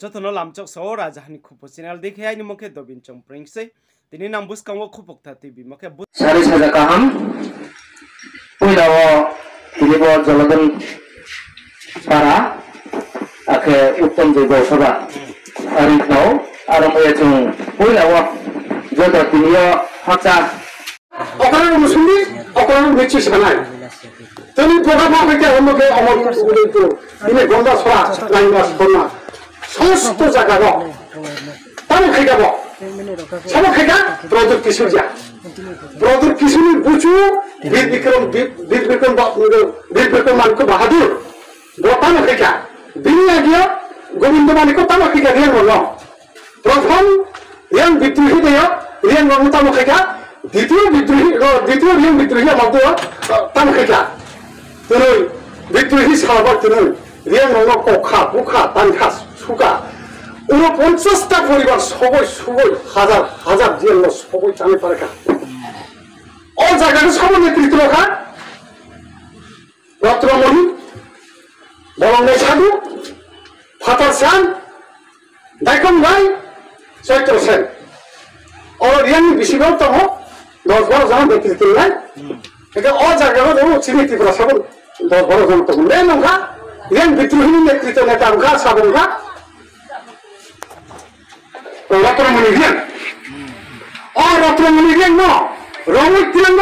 Jotono lamchok so rajahani khupo channel dekhe ai ni mokhe dobin chongpring se tini nam buskango khupokta tv mokhe sari saja kaham puilawo hilibo joladan para ake uttam jebo sabha aritno aramoya chung puilawo jodo tiniyo hakcha okarano musuli okarano mechi sanai tani program ke homoke amor ulitu ini gonda sora lain mas bonna সমস্ত জায়গা তাহলে খেগাব সব খেগা ব্রদর কিশোরিয়া ব্রদর কিশোরী বুঝু বীর বিক্রম মানিক বাহাদুর বতানো খেগা বিনিয়া গিয়া গোবিন্দ মানিক তানো খেগা রিয়ান বলল প্রথম রিয়ান বিদ্রোহী দেয় রিয়ান বলল তানো খেগা দ্বিতীয় রিয়ান বিদ্রোহী মধ্য তানো খেগা তিনি বিদ্রোহী সালবার তিনি রিয়ান বলল কখা বুখা তানখা সুকা ওরা 50টা পরিবার সবাই হাজার হাজার জিয়াল সবাই জানে পারে কা ও জায়গাটা সব নেতৃত্ব রাখা রত্নমণি বলঙ্গাই সাধু ফাতার সান দাইকম ভাই চৈত্র সেন ওর রিয়ানি বেশিরভাগ তম 10-12 জন নেতৃত্ব নাই এটা ও জায়গাটা যেমন চিনিতি করা সব 10-12 জন তখন নেই নঙ্কা রিয়ান বিদ্রোহী নেতৃত্ব নেতা অঙ্কা সাবঙ্কা রত্নমণি রিয়ান ও রত্নমণি রিয়ান ন রঙের তিরঙ্গ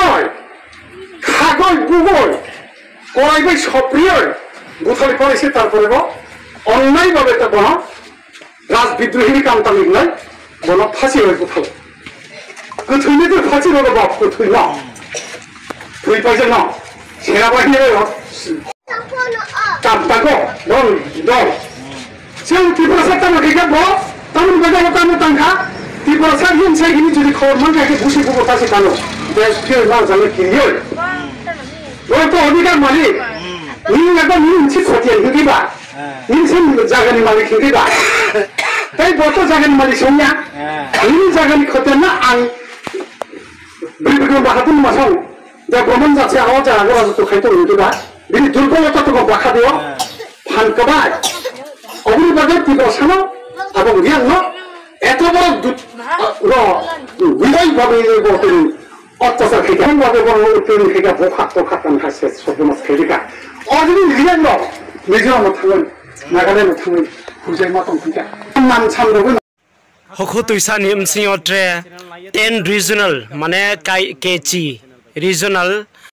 খাগল বুগল কড়াইবাই সপ্রিয় বুথলি করেছে তারপরে অন্যায় ভাবে তা বন রাজ বিদ্রোহী কামতালিক নয় বন ফাঁসি হয়ে বুথল গোথুইলে তো ফাঁসি হলো বাপ গোথুই ন তুই পাইছে ন সেনাবাহিনীর কামতাগো দল দল সে ত্রিপুরা সত্তা নাকি গেব তামিল বাজার কামে তাঙ্কা ত্রিপুরা সার হিন সাই হিনি যদি খবর মান কাকে বুঝি বুবো তাছে কানো দেশ ফিরে না জানে কি নিয় ওই তো অধিকার মালিক নি একদম নি ইঞ্চি খতিয়ান হিদিবা ইঞ্চি জায়গানি মালিক হিদিবা তাই বড় জায়গানি মালিক সঙ্গা নি জায়গানি খতিয়ান না আং বিবিকম বাহাদুর মাসং যা ভ্রমণ যাচ্ছে আওয়া জায়গা তো খাইতো হিদিবা বিনি দুর্বলতা তো বাখা দিও ফানকবাই অগ্নিবাগের তীব্রসানো এবং রিয়ান এত বড় বিদায় ভাবে অত্যাচার খেয়ে ভাবে তিনি খেয়ে বোখা তোখা টান খাচ্ছে সব মাছ খেয়ে অজনী রিয়ান মিজোরাম থাকবেন নাগাল্যান্ড থাকবেন হুজাই মাতন ফিকা নাম সামনে হখো তুইসানি মসিওট্রে 10 রিজনাল মানে কেচি রিজনাল